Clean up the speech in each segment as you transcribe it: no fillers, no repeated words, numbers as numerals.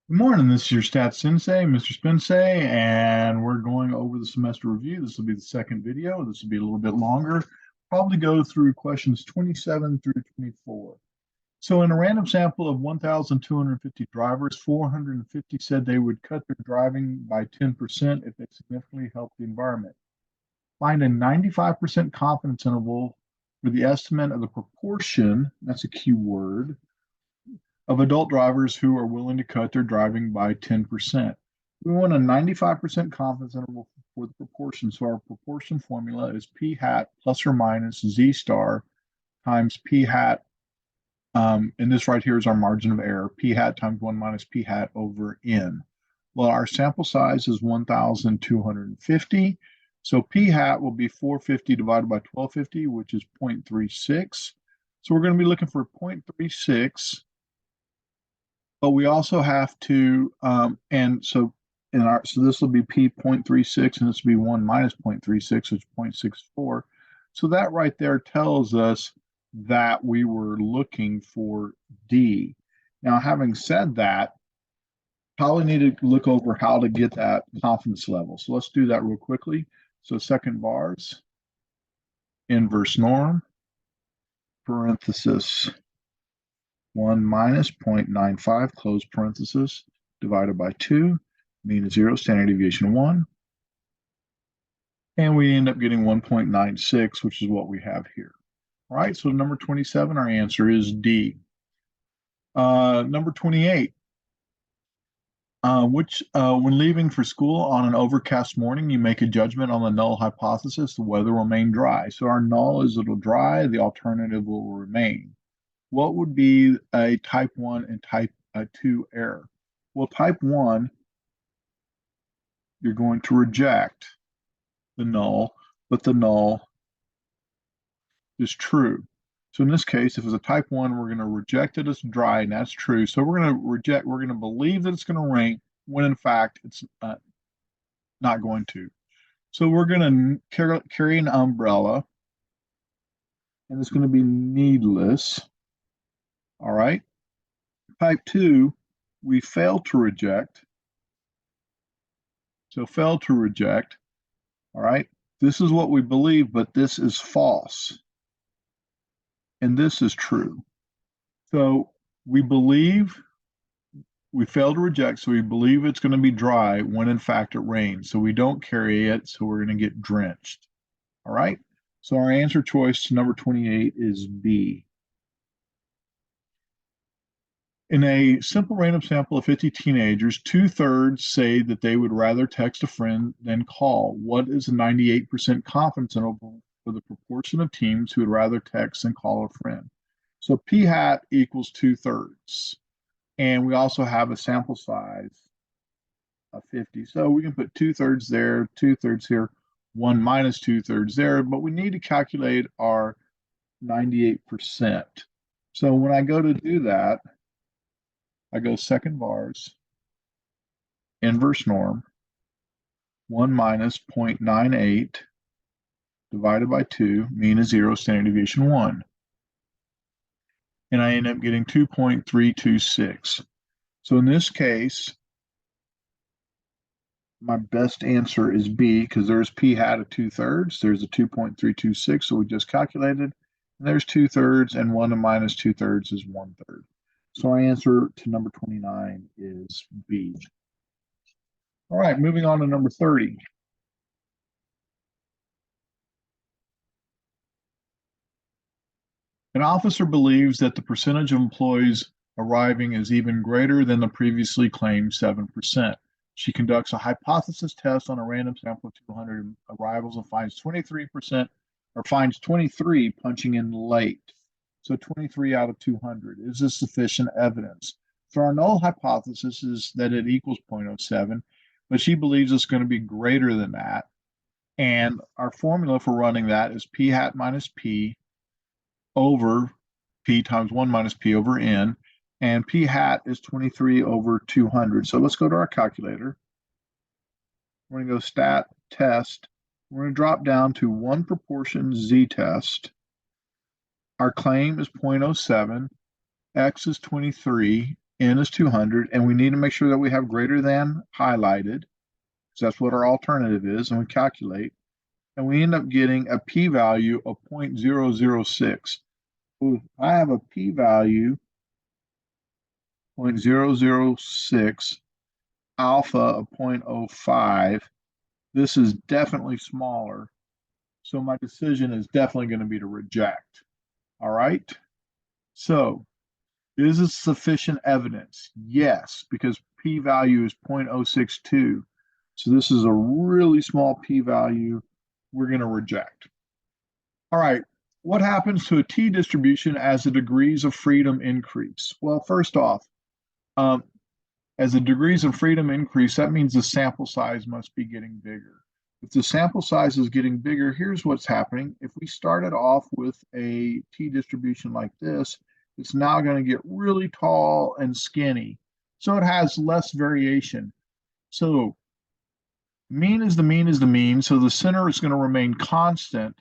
Good morning. This is your Stats Sensei, Mr. Spensei, and we're going over the semester review. This will be the second video. This will be a little bit longer. Probably go through questions 27 through 24. So in a random sample of 1,250 drivers, 450 said they would cut their driving by 10% if they significantly helped the environment. Find a 95% confidence interval for the estimate of the proportion, that's a key word, of adult drivers who are willing to cut their driving by 10%. We want a 95% confidence interval for the proportion. So our proportion formula is p hat plus or minus z star times p hat. And this right here is our margin of error, p hat times 1 minus p hat over n. Well, our sample size is 1,250. So p hat will be 450 divided by 1250, which is 0.36. So we're going to be looking for 0.36. But we also have to, and so so this will be p 0.36, and this will be 1 minus 0.36, which is 0.64. So that right there tells us that we were looking for D. Now, having said that, probably need to look over how to get that confidence level. So let's do that real quickly. So second vars, inverse norm, parenthesis 1 minus 0.95, close parenthesis, divided by 2, mean is 0, standard deviation 1. And we end up getting 1.96, which is what we have here. All right, so number 27, our answer is D. Number 28, when leaving for school on an overcast morning, you make a judgment on the null hypothesis, the weather will remain dry. So our null is it'll dry, the alternative will remain. What would be a type 1 and type 2 error? Well, type 1, you're going to reject the null, but the null is true. So in this case, if it's a type 1, we're going to reject it as dry, and that's true. So we're going to believe that it's going to rain when in fact it's not going to. So we're going to carry an umbrella, and it's going to be needless. All right. Type 2, we fail to reject. So fail to reject. All right. This is what we believe, but this is false. And this is true. So we believe, we fail to reject, so we believe it's going to be dry when in fact it rains. So we don't carry it, so we're going to get drenched. All right. So our answer choice to number 28 is B. In a simple random sample of 50 teenagers, 2/3 say that they would rather text a friend than call. What is the 98% confidence interval for the proportion of teens who would rather text than call a friend? So p hat equals 2/3. And we also have a sample size of 50. So we can put 2/3 there, 2/3 here, 1 minus 2/3 there, but we need to calculate our 98%. So when I go to do that, I go second vars, inverse norm, 1 minus 0.98 divided by 2, mean is 0, standard deviation 1. And I end up getting 2.326. So in this case, my best answer is B because there's p hat of 2/3. There's a 2.326, so we just calculated. And there's 2/3, and 1 minus 2/3 is 1/3. So our answer to number 29 is B. All right, moving on to number 30. An officer believes that the percentage of employees arriving is even greater than the previously claimed 7%. She conducts a hypothesis test on a random sample of 200 arrivals and finds 23% or finds 23 punching in late. So 23 out of 200. Is this sufficient evidence? So our null hypothesis is that it equals 0.07, but she believes it's going to be greater than that. And our formula for running that is p hat minus p over p times 1 minus p over n. And p hat is 23 over 200. So let's go to our calculator. We're going to go stat test. We're going to drop down to 1 proportion z test. Our claim is 0.07. X is 23. N is 200, and we need to make sure that we have greater than highlighted, because that's what our alternative is, and we calculate, and we end up getting a p-value of 0.006. If I have a p-value 0.006, alpha of 0.05, this is definitely smaller, so my decision is definitely going to be to reject. All right, so is this sufficient evidence? Yes, because p-value is 0.062. So this is a really small p-value. We're going to reject. All right, what happens to a t-distribution as the degrees of freedom increase? Well, first off, as the degrees of freedom increase, that means the sample size must be getting bigger. If the sample size is getting bigger, here's what's happening. If we started off with a t-distribution like this, it's now going to get really tall and skinny. So it has less variation. So mean is the mean is the mean. So the center is going to remain constant,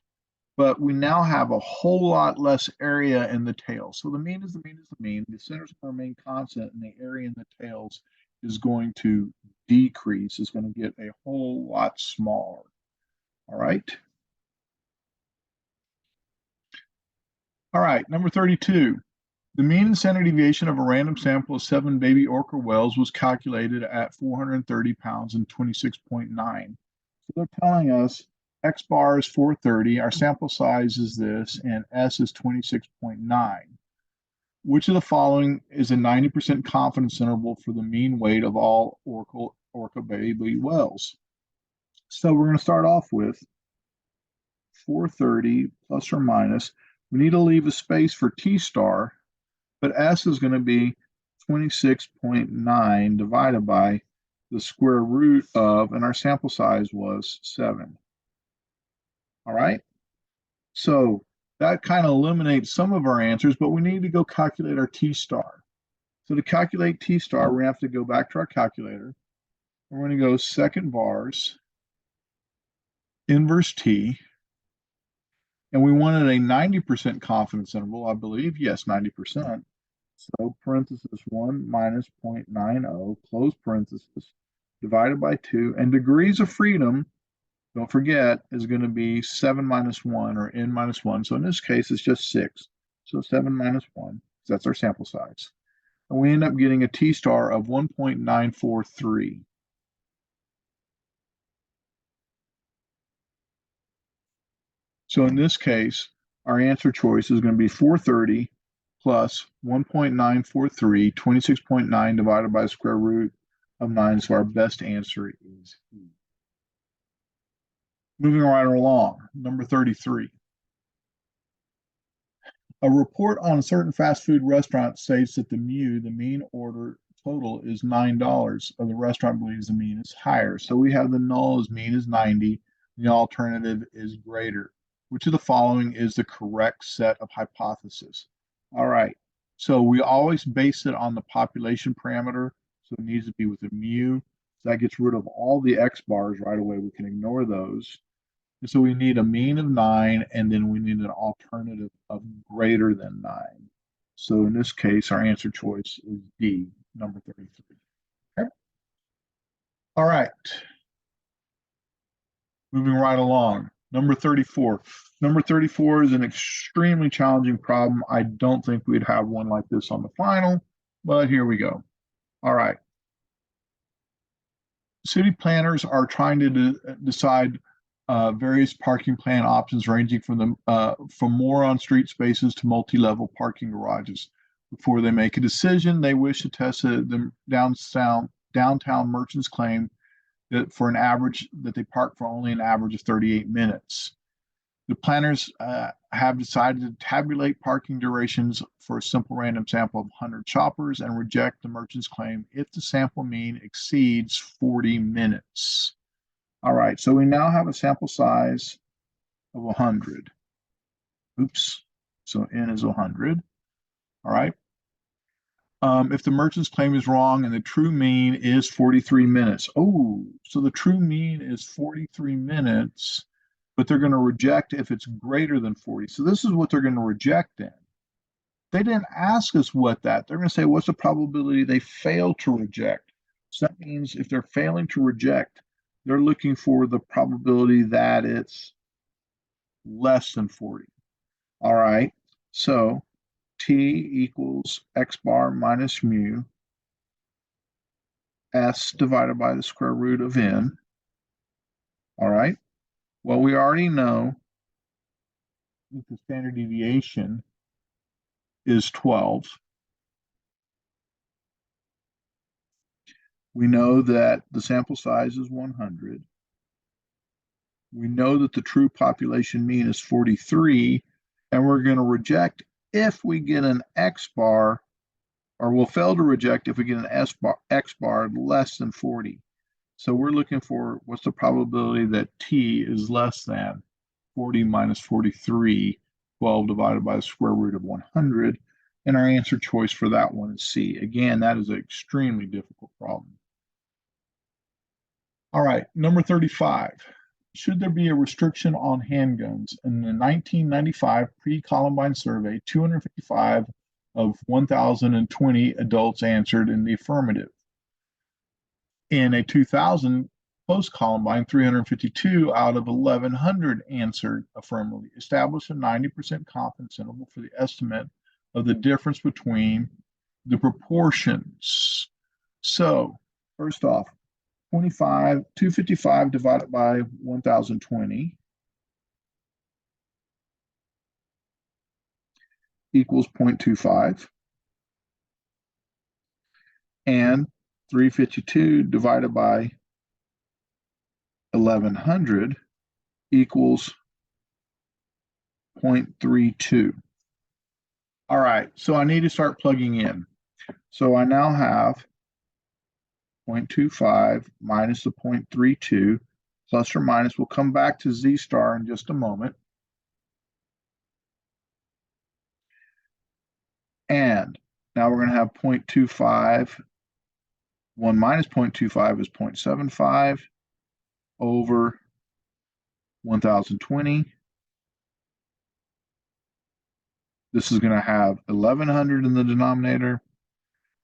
but we now have a whole lot less area in the tail. So the mean is the mean is the mean. The center is going to remain constant, and the area in the tails is going to decrease. It's going to get a whole lot smaller. All right. All right, number 32. The mean and standard deviation of a random sample of 7 baby orca whales was calculated at 430 pounds and 26.9. So they're telling us X bar is 430, our sample size is this, and S is 26.9. Which of the following is a 90% confidence interval for the mean weight of all orca baby whales? So we're going to start off with 430 plus or minus. We need to leave a space for T star, but S is going to be 26.9 divided by the square root of, and our sample size was 7. All right, so that kind of eliminates some of our answers, but we need to go calculate our T star. So to calculate T star, we're going to have to go back to our calculator. We're going to go second vars, inverse T, and we wanted a 90% confidence interval, I believe. Yes, 90%. So parenthesis 1 minus 0.90, close parenthesis, divided by 2, and degrees of freedom, don't forget, is going to be 7 minus 1 or n minus 1. So in this case, it's just 6. So 7 minus 1, that's our sample size. And we end up getting a T star of 1.943. So in this case, our answer choice is going to be 430 plus 1.943, 26.9 divided by the square root of 9. So our best answer is E. Moving right along, number 33. A report on a certain fast food restaurant states that the MU, the mean order total, is $9. Or the restaurant believes the mean is higher. So we have the null as mean is 90. The alternative is greater. Which of the following is the correct set of hypotheses? All right. So we always base it on the population parameter. So it needs to be with a mu. So that gets rid of all the X bars right away. We can ignore those. And so we need a mean of 9, and then we need an alternative of greater than 9. So in this case, our answer choice is D, number 33. Okay. All right. Moving right along. Number 34. Number 34 is an extremely challenging problem. I don't think we'd have one like this on the final, but here we go. All right. City planners are trying to decide various parking plan options ranging from more on-street spaces to multi-level parking garages. Before they make a decision, they wish to test the downtown merchants claim that they park for only an average of 38 minutes. The planners have decided to tabulate parking durations for a simple random sample of 100 shoppers and reject the merchant's claim if the sample mean exceeds 40 minutes. All right, so we now have a sample size of 100. Oops, so n is 100. All right. If the merchant's claim is wrong and the true mean is 43 minutes. Oh, so the true mean is 43 minutes, but they're going to reject if it's greater than 40. So this is what they're going to reject then. They didn't ask us what that. They're going to say, what's the probability they fail to reject? So that means if they're failing to reject, they're looking for the probability that it's less than 40. All right. So T equals X bar minus mu S divided by the square root of N. All right. Well, we already know that the standard deviation is 12. We know that the sample size is 100. We know that the true population mean is 43, and we're going to reject if we get an X bar, or we'll fail to reject if we get an X bar less than 40. So we're looking for what's the probability that T is less than 40 minus 43, 12 divided by the square root of 100. And our answer choice for that one is C. Again, that is an extremely difficult problem. All right, number 35. Should there be a restriction on handguns? In the 1995 pre-Columbine survey, 255 of 1,020 adults answered in the affirmative. In a 2000 post-Columbine, 352 out of 1,100 answered affirmatively. Establish a 90% confidence interval for the estimate of the difference between the proportions. So, first off, 255 divided by 1,020 equals 0.25. And 352 divided by 1,100 equals 0.32. All right, so I need to start plugging in. So I now have 0.25 minus the 0.32, plus or minus. We'll come back to Z star in just a moment. And now we're going to have 0.25. 1 minus 0.25 is 0.75 over 1,020. This is going to have 1,100 in the denominator.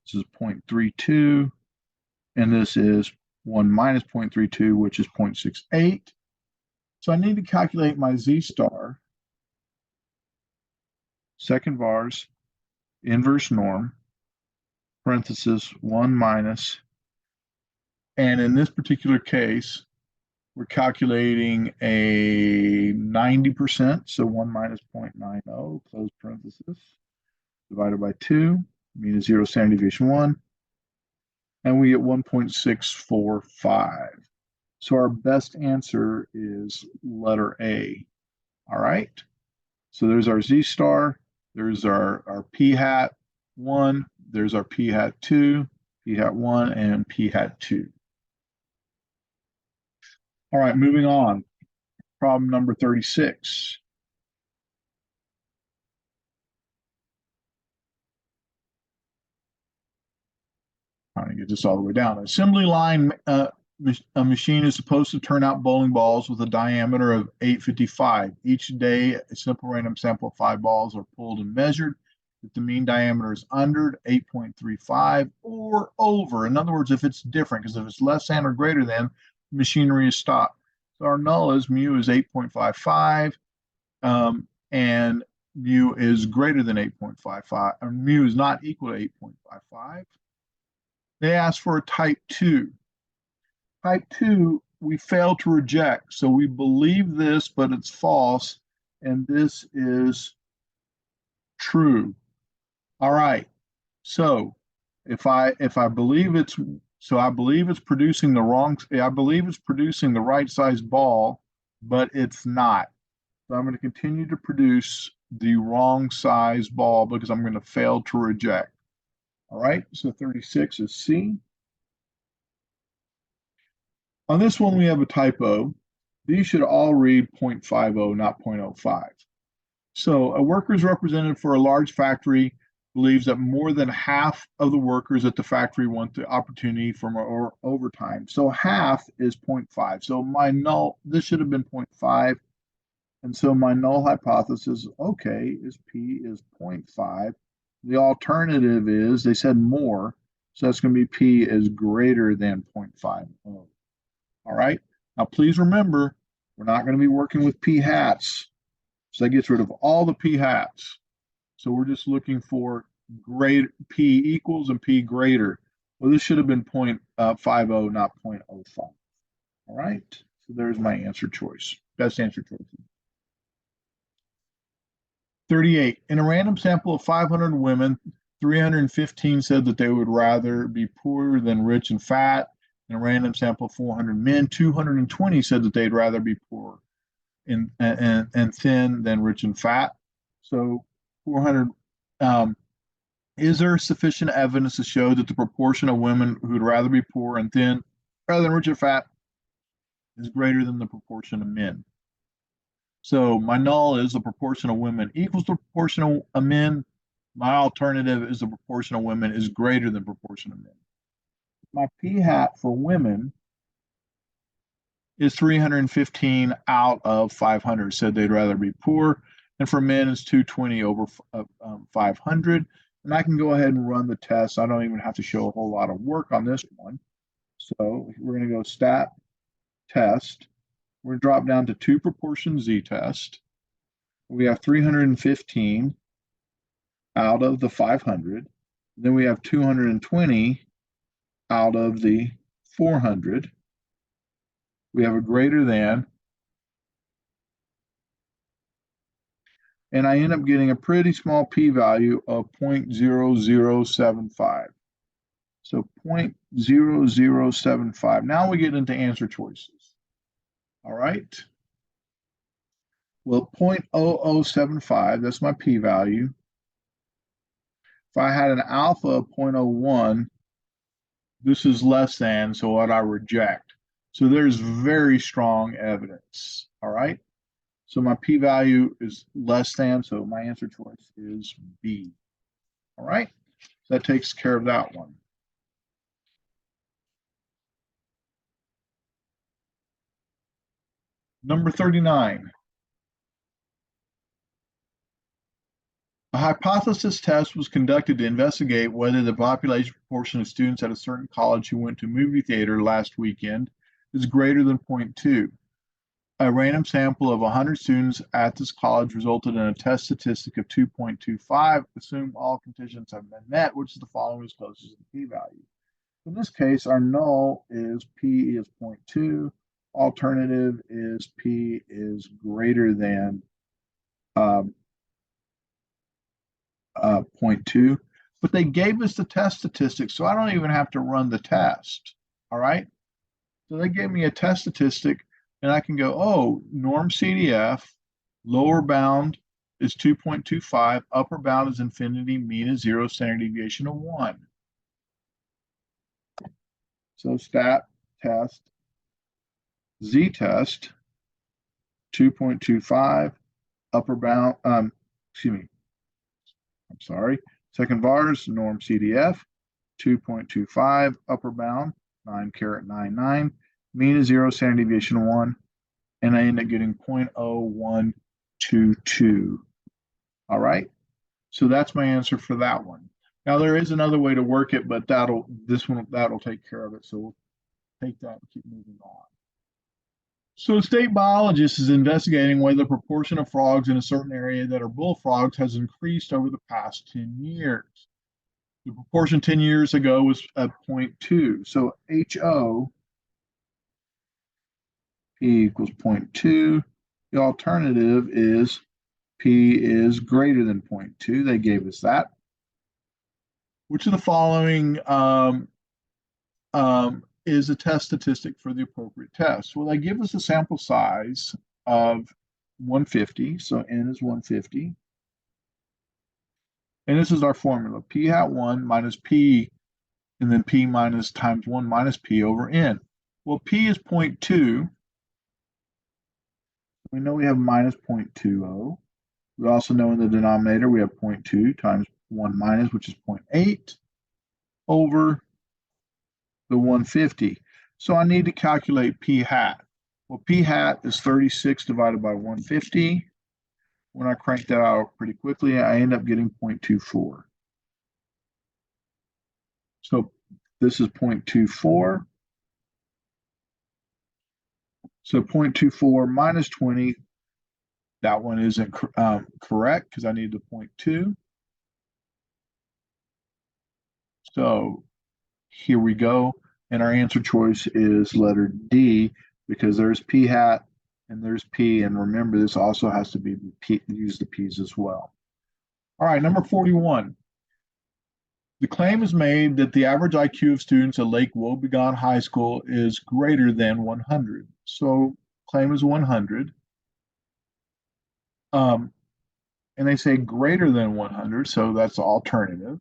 This is 0.32. And this is 1 minus 0.32, which is 0.68. So I need to calculate my Z star, second vars, inverse norm, parenthesis 1 minus, and in this particular case, we're calculating a 90%, so 1 minus 0.90, close parenthesis, divided by 2, mean is 0, standard deviation 1, and we get 1.645. So our best answer is letter A. All right, so there's our Z star, there's our P hat 1, there's our P hat 2, P hat 1, and P hat 2. All right, moving on. Problem number 36. Trying to get this all the way down. Assembly line, a machine is supposed to turn out bowling balls with a diameter of 855. Each day, a simple random sample of 5 balls are pulled and measured. If the mean diameter is under 8.35 or over, in other words, if it's different, because if it's less than or greater than, machinery is stopped. So our null is mu is 8.55, and mu is greater than 8.55, or mu is not equal to 8.55. They asked for a type 2. Type 2, we failed to reject. So we believe this, but it's false, and this is true. All right. So if I believe it's, so I believe it's producing the wrong, I believe it's producing the right size ball, but it's not. So I'm going to continue to produce the wrong size ball because I'm going to fail to reject. All right, so 36 is C. On this one, we have a typo. These should all read 0.50, not 0.05. So a workers represented for a large factory believes that more than half of the workers at the factory want the opportunity for more overtime. So half is 0.5. So my null, this should have been 0.5. And so my null hypothesis, okay, is P is 0.5. The alternative is they said more, so that's going to be P is greater than 0.50. All right. Now, please remember, we're not going to be working with P hats. So that gets rid of all the P hats. So we're just looking for great P equals and P greater. Well, this should have been 0.50, not 0.05. All right. So there's my answer choice. Best answer choice. 38. In a random sample of 500 women, 315 said that they would rather be poor than rich and fat. In a random sample of 400 men, 220 said that they'd rather be poor and thin than rich and fat. So 400. Is there sufficient evidence to show that the proportion of women who would rather be poor and thin rather than rich and fat is greater than the proportion of men? So my null is the proportion of women equals the proportion of men. My alternative is the proportion of women is greater than proportion of men. My P hat for women is 315 out of 500 said they'd rather be poor. And for men is 220 over 500. And I can go ahead and run the test. I don't even have to show a whole lot of work on this one. So we're going to go stat test. We're going to drop down to two proportion z-test. We have 315 out of the 500. Then we have 220 out of the 400. We have a greater than. And I end up getting a pretty small p-value of 0.0075. So 0.0075. Now we get into answer choices. All right. Well, 0.0075, that's my p-value. If I had an alpha of 0.01, this is less than, so what I reject. So there's very strong evidence. All right. So my p-value is less than, so my answer choice is B. All right. So that takes care of that one. Number 39. A hypothesis test was conducted to investigate whether the population proportion of students at a certain college who went to movie theater last weekend is greater than 0.2. A random sample of 100 students at this college resulted in a test statistic of 2.25. Assume all conditions have been met, which is the following is closest to the p-value. In this case, our null is P is 0.2. Alternative is P is greater than 0.2. But they gave us the test statistics, so I don't even have to run the test. All right. So they gave me a test statistic, and I can go, oh, norm CDF, lower bound is 2.25, upper bound is infinity, mean is 0, standard deviation of 1. So stat test, z-test, 2.25, upper bound, excuse me, I'm sorry, second vars, norm CDF, 2.25, upper bound, 9.99, mean is 0, standard deviation of 1, and I end up getting 0.0122. All right, so that's my answer for that one. Now there is another way to work it, but that'll take care of it. So we'll take that and keep moving on. So a state biologist is investigating whether the proportion of frogs in a certain area that are bullfrogs has increased over the past 10 years. The proportion 10 years ago was at 0.2. So HO P equals 0.2. The alternative is P is greater than 0.2. They gave us that. Which of the following is a test statistic for the appropriate test? Well, they give us a sample size of 150. So N is 150. And this is our formula. P hat 1 minus P, and then P minus times 1 minus P over N. Well, P is 0.2. We know we have minus 0.20. We also know in the denominator we have 0.2 times 1 minus, which is 0.8, over the 150. So I need to calculate P hat. Well, P hat is 36 divided by 150. When I crank that out pretty quickly, I end up getting 0.24. So this is 0.24. So 0.24 minus 20, that one isn't correct because I need the 0.2. So here we go. And our answer choice is letter D because there's P hat and there's P. And remember, this also has to be use the P's as well. All right, number 41. The claim is made that the average IQ of students at Lake Wobegon High School is greater than 100. So claim is 100. And they say greater than 100, so that's the alternative.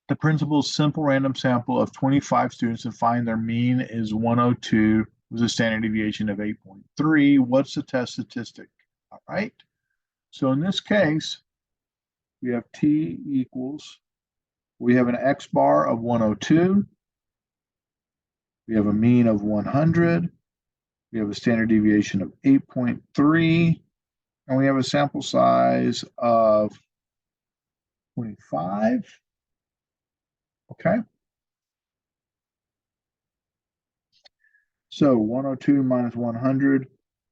The principal's simple random sample of 25 students and find their mean is 102 with a standard deviation of 8.3. What's the test statistic? All right. So in this case, we have T equals, we have an X bar of 102. We have a mean of 100. We have a standard deviation of 8.3. And we have a sample size of 25. Okay. So 102 minus 100,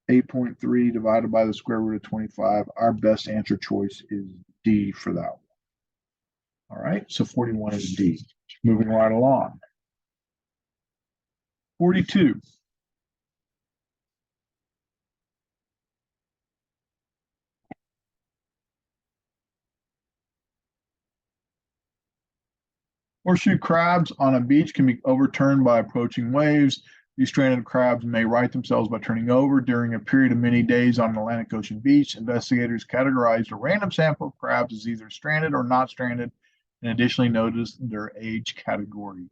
8.3 divided by the square root of 25. Our best answer choice is D for that one. All right, so 41 is D. Moving right along. 42. Horseshoe crabs on a beach can be overturned by approaching waves. These stranded crabs may right themselves by turning over. During a period of many days on an Atlantic Ocean beach, investigators categorized a random sample of crabs as either stranded or not stranded, and additionally noticed their age category.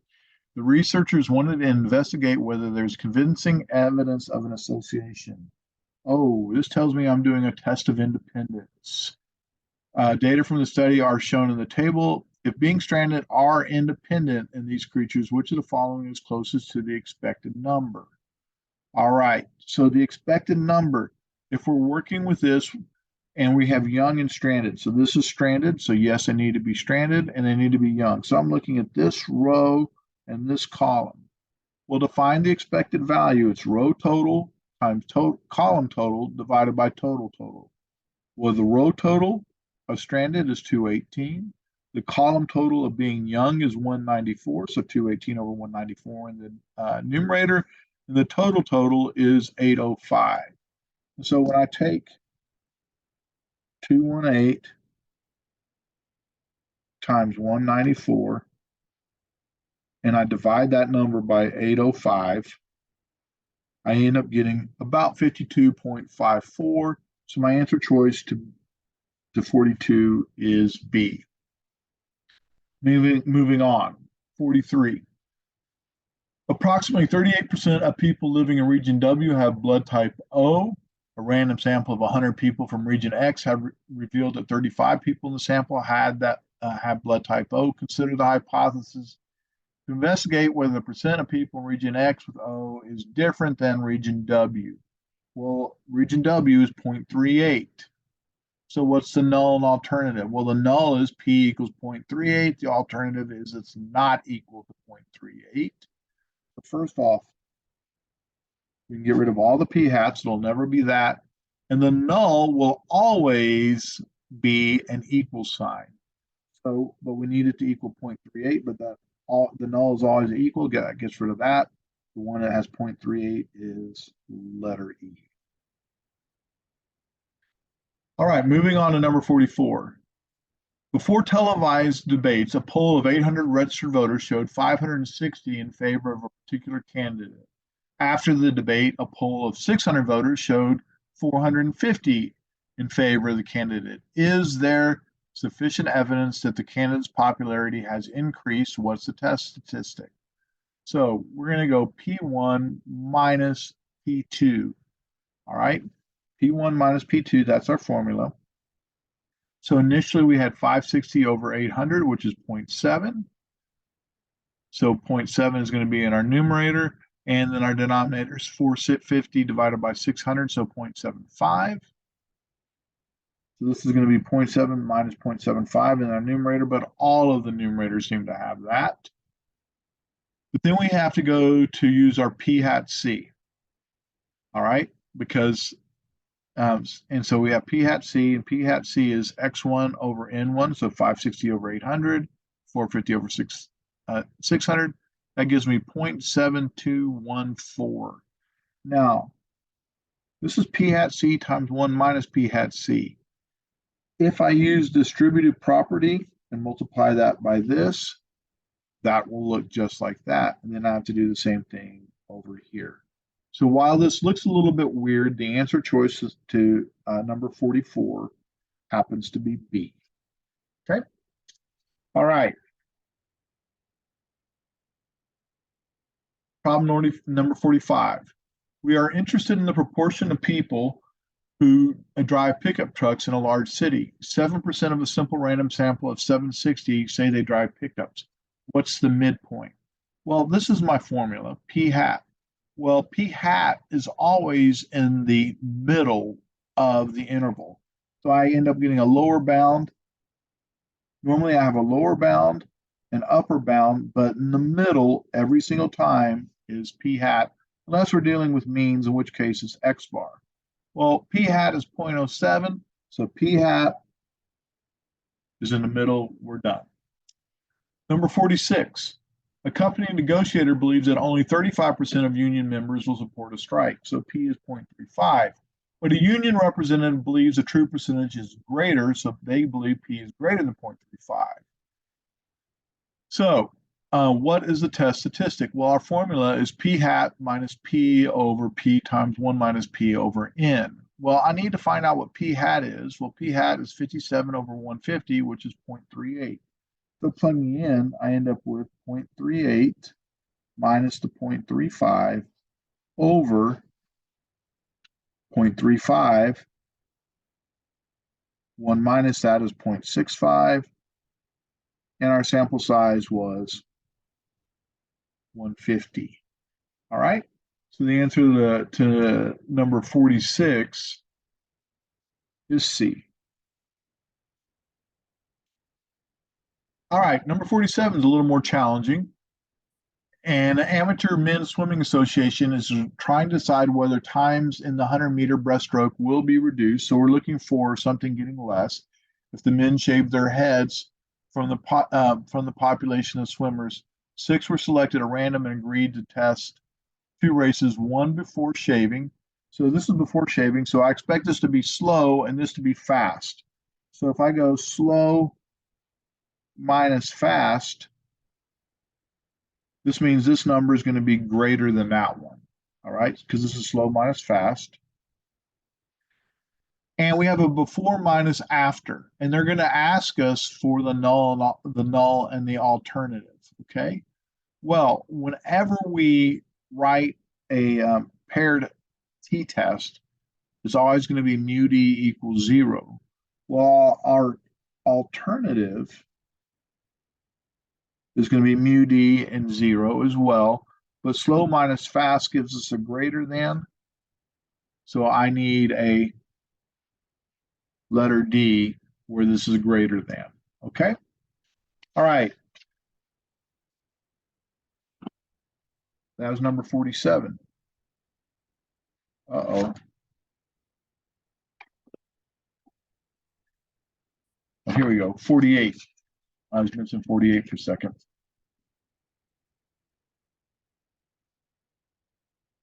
The researchers wanted to investigate whether there's convincing evidence of an association. Oh, this tells me I'm doing a test of independence. Data from the study are shown in the table. If being stranded are independent in these creatures, which of the following is closest to the expected number? All right, so the expected number, if we're working with this and we have young and stranded, so this is stranded, so yes, they need to be stranded and they need to be young. So I'm looking at this row and this column. Well, to find the expected value, it's row total times column total divided by total. Well, the row total of stranded is 218. The column total of being young is 194, so 218 over 194 in the numerator. And the total is 805. So when I take 218 times 194 and I divide that number by 805, I end up getting about 52.54. So my answer choice to 42 is B. Moving on, 43. Approximately 38% of people living in region W have blood type O. A random sample of 100 people from region X have revealed that 35 people in the sample had blood type O. Consider the hypothesis to investigate whether the percent of people in region X with O is different than region W. Well, region W is 0.38. So what's the null and alternative? Well, the null is P equals 0.38. The alternative is it's not equal to 0.38. So first off, we can get rid of all the P hats. It'll never be that. And the null will always be an equal sign. So, but we need it to equal 0.38, but the null is always equal. Gets rid of that. The one that has 0.38 is letter E. All right, moving on to number 44. Before televised debates, a poll of 800 registered voters showed 560 in favor of a particular candidate. After the debate, a poll of 600 voters showed 450 in favor of the candidate. Is there sufficient evidence that the candidate's popularity has increased? What's the test statistic? So we're going to go P1 minus P2. All right, P1 minus P2, that's our formula. So initially we had 560 over 800, which is 0.7. So 0.7 is going to be in our numerator. And then our denominator is 450 divided by 600, so 0.75. So this is going to be 0.7 minus 0.75 in our numerator, but all of the numerators seem to have that. But then we have to go to use our p hat c. All right, because and so we have p hat c, and p hat c is x1 over n1, so 560 over 800, 450 over 600. That gives me 0.7214. Now, this is p hat c times 1 minus p hat c. If I use distributive property and multiply that by this, that will look just like that. And then I have to do the same thing over here. So while this looks a little bit weird, the answer choice to number 44 happens to be B. Okay? All right. Problem number 45. We are interested in the proportion of people who drive pickup trucks in a large city. 7% of a simple random sample of 760 say they drive pickups. What's the midpoint? Well, this is my formula, P hat. Well, P hat is always in the middle of the interval. So I end up getting a lower bound. Normally I have a lower bound, an upper bound, but in the middle every single time is P hat, unless we're dealing with means, in which case it's X bar. Well, P hat is 0.07, so P hat is in the middle. We're done. Number 46. A company negotiator believes that only 35% of union members will support a strike, so P is 0.35. But a union representative believes the true percentage is greater, so they believe P is greater than 0.35. So what is the test statistic? Well, our formula is P hat minus P over P times 1 minus P over N. Well, I need to find out what P hat is. Well, P hat is 57 over 150, which is 0.38. So plugging in, I end up with 0.38 minus the 0.35 over 0.35. 1 minus that is 0.65. And our sample size was 150. All right. So the answer to number 46 is C. All right, number 47 is a little more challenging. And the Amateur Men's Swimming Association is trying to decide whether times in the 100-meter breaststroke will be reduced. So we're looking for something getting less. If the men shave their heads from the population of swimmers, 6 were selected at random and agreed to test 2 races, one before shaving. So this is before shaving. So I expect this to be slow and this to be fast. So if I go slow minus fast, this means this number is going to be greater than that one. All right, because this is slow minus fast. And we have a before minus after, and they're going to ask us for the null and the alternative. Okay. Well, whenever we write a paired t-test, it's always going to be mu d equals 0. Well, our alternative is going to be mu d and 0 as well, but slow minus fast gives us a greater than. So I need a letter D where this is greater than. Okay? All right. That was number 47. Uh-oh. Oh, here we go. 48. I was missing 48 for a second.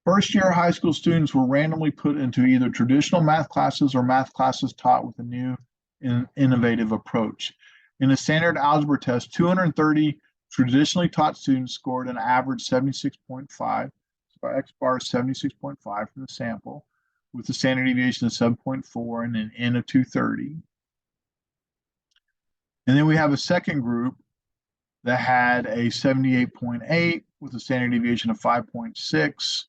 First-year high school students were randomly put into either traditional math classes or math classes taught with a new and innovative approach. In the standard algebra test, 230 traditionally taught students scored an average 76.5. So X bar is 76.5 from the sample, with a standard deviation of 7.4 and an N of 230. And then we have a second group that had a 78.8 with a standard deviation of 5.6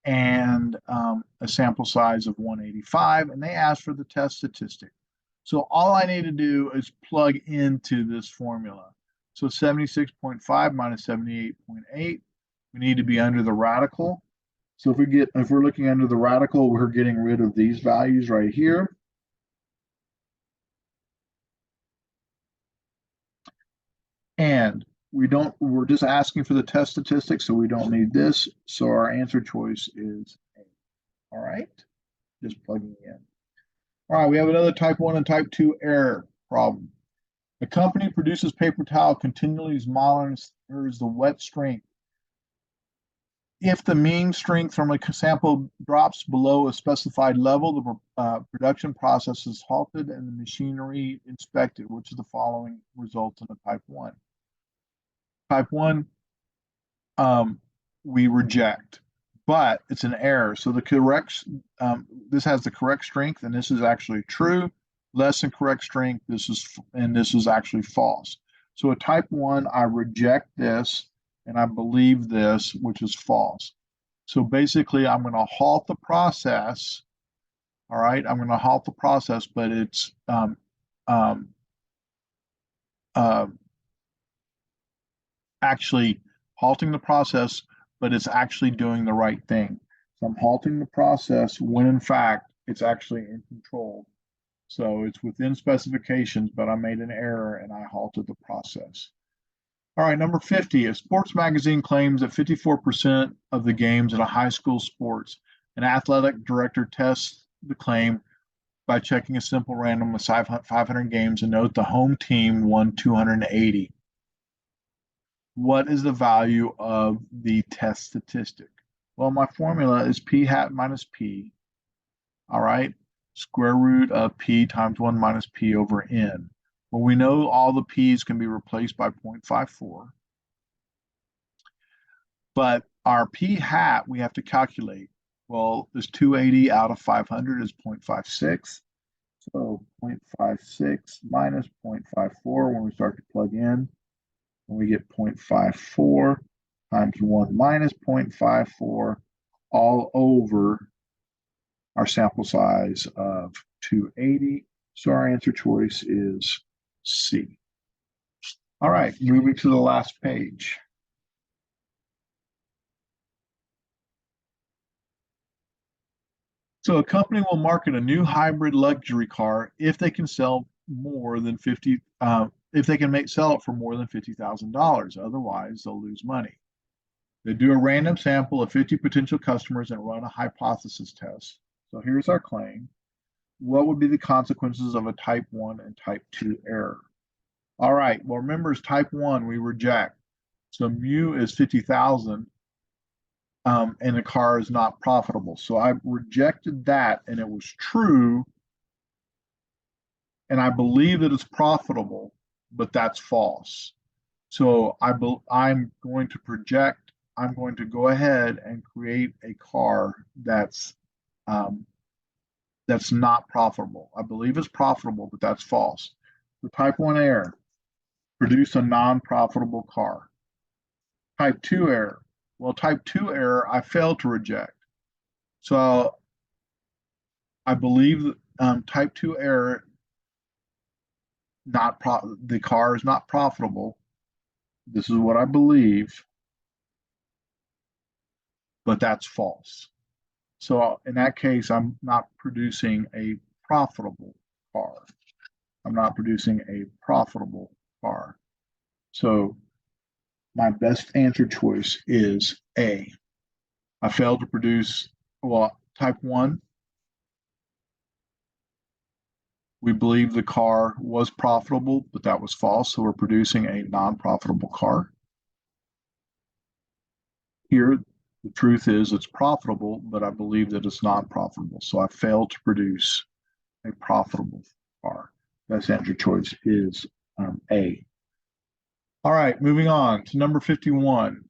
and a sample size of 185, and they asked for the test statistic. So all I need to do is plug into this formula. So 76.5 minus 78.8, we need to be under the radical. So if we're looking under the radical, we're getting rid of these values right here. And we're just asking for the test statistics, so we don't need this. So our answer choice is A. All right, just plugging in. All right, we have another type 1 and type 2 error problem. The company produces paper towel continually monitors the wet strength. If the mean strength from a sample drops below a specified level, the production process is halted and the machinery inspected. Which of the following results in a type 1? Type 1, we reject, but it's an error. So the correct, this has the correct strength, and this is actually true. Less than correct strength, this is actually false. So a type 1, I reject this, and I believe this, which is false. So basically, I'm going to halt the process. All right, I'm going to halt the process, but it's actually halting the process, but it's actually doing the right thing. So I'm halting the process when in fact it's actually in control. So it's within specifications, but I made an error and I halted the process. All right, number 50. A sports magazine claims that 54% of the games in a high school sports, an athletic director tests the claim by checking a simple random of 500 games and note the home team won 280. What is the value of the test statistic? Well, my formula is p hat minus p. All right, square root of p times 1 minus p over n. Well, we know all the p's can be replaced by 0.54. But our p hat we have to calculate. Well, this 280 out of 500 is 0.56. So 0.56 minus 0.54 when we start to plug in. And we get 0.54 times 1 minus 0.54 all over our sample size of 280. So our answer choice is C. All right, moving to the last page. So a company will market a new hybrid luxury car if they can sell more than 50, if they can sell it for more than $50,000. Otherwise, they'll lose money. They do a random sample of 50 potential customers and run a hypothesis test. So here's our claim. What would be the consequences of a type 1 and type 2 error? All right, well, remember, it's type 1, we reject. So mu is 50,000, and the car is not profitable. So I rejected that, and it was true, and I believe that it's profitable, but that's false. So I'm going to project, I'm going to go ahead and create a car that's not profitable. I believe it's profitable, but that's false. The type 1 error, produce a non-profitable car. Type 2 error. Well, type 2 error, I failed to reject. So I believe type 2 error, the car is not profitable. This is what I believe, but that's false. So in that case, I'm not producing a profitable car. I'm not producing a profitable car. So my best answer choice is A. I failed to produce, well, type 1. We believe the car was profitable, but that was false. So we're producing a non-profitable car. Here, the truth is it's profitable, but I believe that it's not profitable. So I failed to produce a profitable car. Best answer choice is A. All right, moving on to number 51.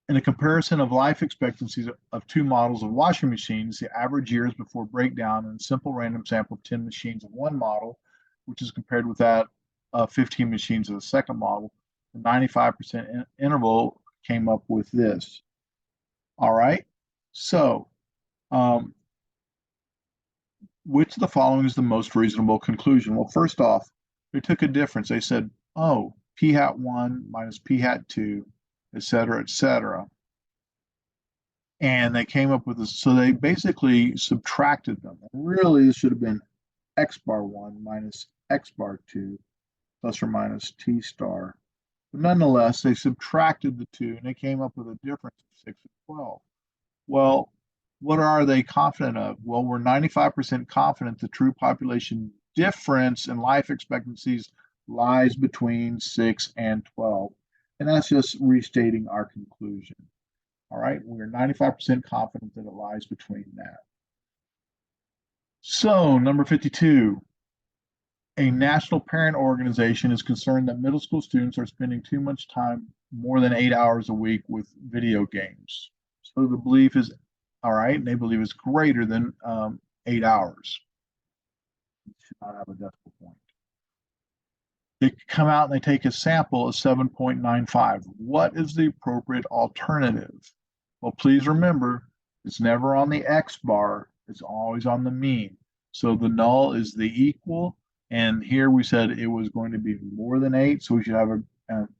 In a comparison of life expectancies of two models of washing machines, the average years before breakdown in a simple random sample of 10 machines of one model, which is compared with that of 15 machines of the second model, the 95% interval came up with this. All right, so which of the following is the most reasonable conclusion? Well, first off, they took a difference. They said, oh, p hat 1 minus p hat 2, et cetera, et cetera. And they came up with this. So they basically subtracted them. Really, this should have been x bar 1 minus x bar 2 plus or minus t star But nonetheless, they subtracted the two and they came up with a difference of 6 and 12. Well, what are they confident of? Well, we're 95% confident the true population difference in life expectancies lies between 6 and 12. And that's just restating our conclusion. All right, we're 95% confident that it lies between that. So, number 52, a national parent organization is concerned that middle school students are spending too much time, more than 8 hours a week, with video games. So the belief is, all right, and they believe it's greater than 8 hours. It should not have a decimal point. They come out and they take a sample of 7.95. What is the appropriate alternative? Well, please remember, it's never on the X bar, it's always on the mean. So the null is the equal, and here we said it was going to be more than 8, so we should have an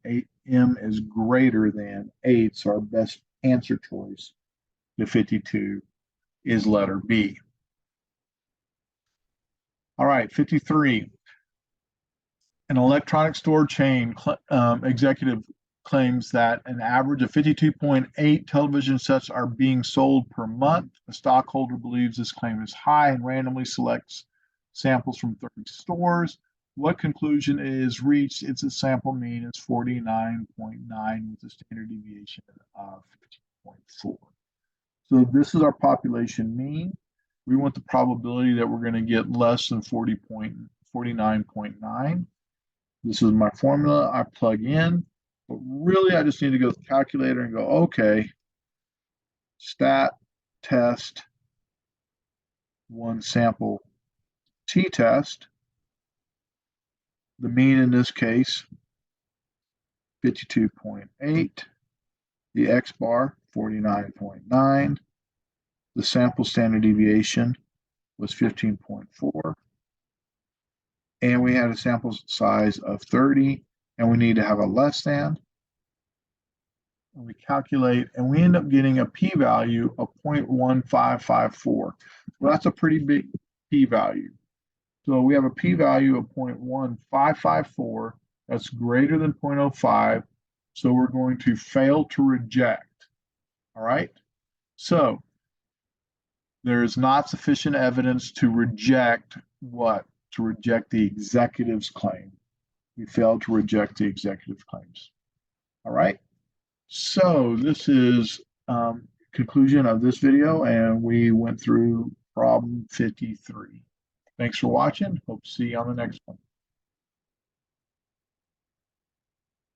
8m is greater than 8, so our best answer choice, the 52, is letter B. All right, 53. An electronic store chain executive claims that an average of 52.8 television sets are being sold per month. The stockholder believes this claim is high and randomly selects samples from 30 stores. What conclusion is reached? Its a sample mean is 49.9 with a standard deviation of 15.4. So this is our population mean. We want the probability that we're going to get less than 49.9. This is my formula. I plug in, but really I just need to go to the calculator and go, okay, stat test one sample t-test. The mean in this case, 52.8. The X bar, 49.9. The sample standard deviation was 15.4. And we had a sample size of 30, and we need to have a less than. And we calculate, and we end up getting a p-value of 0.1554. Well, that's a pretty big p-value. So we have a p-value of 0.1554. That's greater than 0.05. So we're going to fail to reject. All right. So there is not sufficient evidence to reject what? To reject the executive's claim. We failed to reject the executive claims. All right. So this is conclusion of this video, and we went through problem 53. Thanks for watching. Hope to see you on the next one.